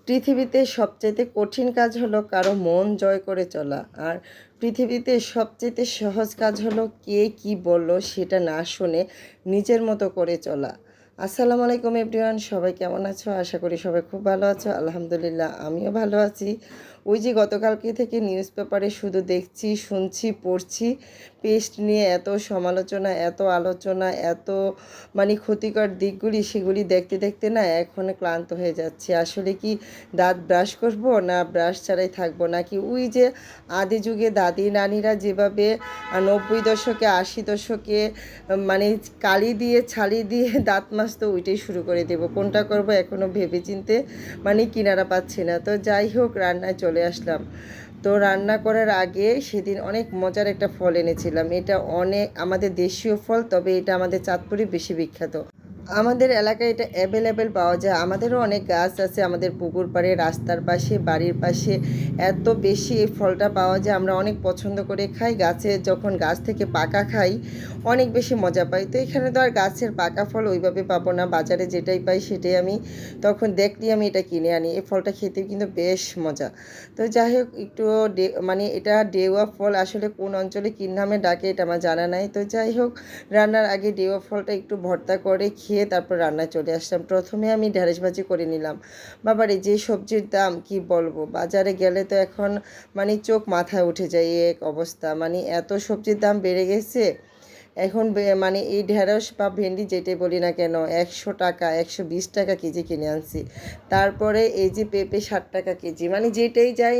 পৃথিবীতে সবচাইতে কঠিন কাজ হলো কারো মন জয় করে চলা। আর পৃথিবীতে সবচাইতে সহজ কাজ হলো কে কি বললো সেটা না শুনে নিজের মতো করে চলা। আসসালামু আলাইকুম এভরিওয়ান, সবাই কেমন আছো? আশা করি সবাই খুব ভালো আছো। আলহামদুলিল্লাহ আমিও ভালো আছি। ওই যে গতকালকে থেকে নিউজ পেপারে শুধু দেখছি, শুনছি, পড়ছি পেস্ট নিয়ে এত সমালোচনা, এত আলোচনা, এত ক্ষতিকর দিকগুলি, সেগুলি দেখতে দেখতে না এখন ক্লান্ত হয়ে যাচ্ছি। আসলে কি দাঁত ব্রাশ করব, না ব্রাশ ছাড়াই থাকবো, নাকি ওই যে আদি যুগে দাদি নানিরা যেভাবে 90 দশকে 80 দশকে কালি দিয়ে ছালি দিয়ে দাঁত মাজতো, ওইটাই শুরু করে দেবো। কোনটা করব এখনও ভেবেচিন্তে কিনারা পাচ্ছি না। তো যাই হোক, রান্নায় চলে আসলাম। তো রান্না করার আগে সেদিন অনেক মজার একটা ফল এনেছিলাম। এটা অনেক আমাদের দেশীয় ফল, তবে এটা আমাদের চাঁদপুরে বেশি বিখ্যাত। আমাদের এলাকায় এটা অ্যাভেলেবেল পাওয়া যায়। আমাদেরও অনেক গাছ আছে, আমাদের পুকুর পাড়ে, রাস্তার পাশে, বাড়ির পাশে এত বেশি এই ফলটা পাওয়া যায়। আমরা অনেক পছন্দ করে খাই। যখন গাছ থেকে পাকা খাই অনেক বেশি মজা পাই। তো এখানে তো আর গাছের পাকা ফল ওইভাবে পাবো না, বাজারে যেটাই পাই সেটাই আমি তখন দেখলি আমি এটা কিনে আনি। এই ফলটা খেতে কিন্তু বেশ মজা। তো যাই হোক, একটু এটা ডেওয়া ফল, আসলে কোন অঞ্চলে কী নামে ডাকে এটা আমার জানা নাই। তো যাই হোক, রান্নার আগে ডেওয়া ফলটা একটু ভর্তা করে খেয়ে তারপর রান্নায় চলে আসলাম। প্রথমে আমি ঢেঁড়স ভাজি করে নিলাম। বাবারে, যে সবজির দাম কি বলবো! বাজারে গেলে তো এখন চোখ মাথায় উঠে যায়, এক অবস্থা। এত সবজির দাম বেড়ে গেছে এখন। এই ঢেঁড়স বা ভেন্ডি যেটাই বলি না কেন, 100 টাকা, 120 টাকা কেজি কিনে আনছি। তারপরে এই যে পেঁপে 60 টাকা কেজি। যেটাই যাই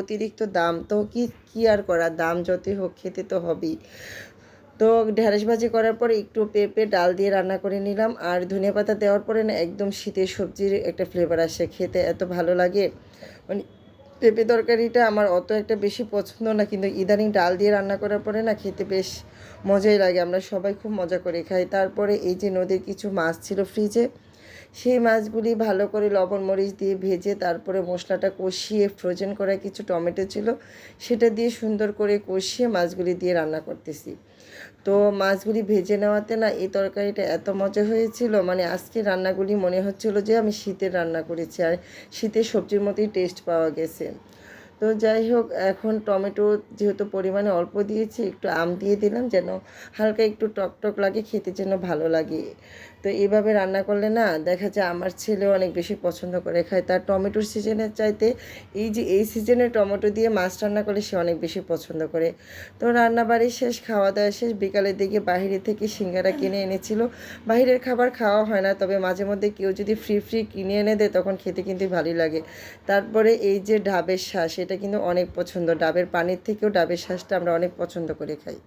অতিরিক্ত দাম। তো কি কি আর করা, দাম যতই হোক খেতে তো হবেই। তো ঢেঁড়স ভাজি করার পরে একটু পেঁপে ডাল দিয়ে রান্না করে নিলাম। আর ধনিয়া পাতা দেওয়ার পরে না একদম শীতের সবজির একটা ফ্লেভার আসে, খেতে এত ভালো লাগে। পেঁপে তরকারিটা আমার অত একটা বেশি পছন্দ না, কিন্তু ইদানিং ডাল দিয়ে রান্না করার পরে না খেতে বেশ মজাই লাগে। আমরা সবাই খুব মজা করে খাই। তারপরে এই যে নদীর কিছু মাছ ছিল ফ্রিজে, সেই মাছগুলি ভালো করে লবণ মরিচ দিয়ে ভেজে তারপরে মশলাটা কষিয়ে, ফ্রোজেন করা কিছু টমেটো ছিল সেটা দিয়ে সুন্দর করে কষিয়ে মাছগুলি দিয়ে রান্না করতেছি। তো মাছগুলি ভেজে নেওয়াতে না এই তরকারিটা এত মজা হয়েছিল, আজকে রান্নাগুলি মনে হচ্ছিলো যে আমি শীতের রান্না করেছি, আর শীতের সবজির মতোই টেস্ট পাওয়া গেছে। তো যাই হোক, এখন টমেটো যেহেতু পরিমাণে অল্প দিয়েছি, একটু আম দিয়ে দিলাম যেন হালকা একটু টক টক লাগে, খেতে যেন ভালো লাগে। তো এইভাবে রান্না করলে না দেখা যায় আমার ছেলেও অনেক বেশি পছন্দ করে খায়। তার টমেটোর সিজনের চাইতে এই সিজনে টমেটো দিয়ে মাছ রান্না করলে সে অনেক বেশি পছন্দ করে। তো রান্নাবাড়ি শেষ, খাওয়া দাওয়া শেষ। বিকালের দিকে বাইরে থেকে সিঙ্গারা কিনে এনেছিল। বাইরের খাবার খাওয়া হয় না, তবে মাঝে মধ্যে কেউ যদি ফ্রি কিনে এনে দেয় তখন খেতে কিন্তু ভালোই লাগে। তারপরে এই যে ডাবের শাঁস, এটা কিন্তু অনেক পছন্দ। ডাবের পানির থেকেও ডাবের শাঁসটা আমরা অনেক পছন্দ করে খাই।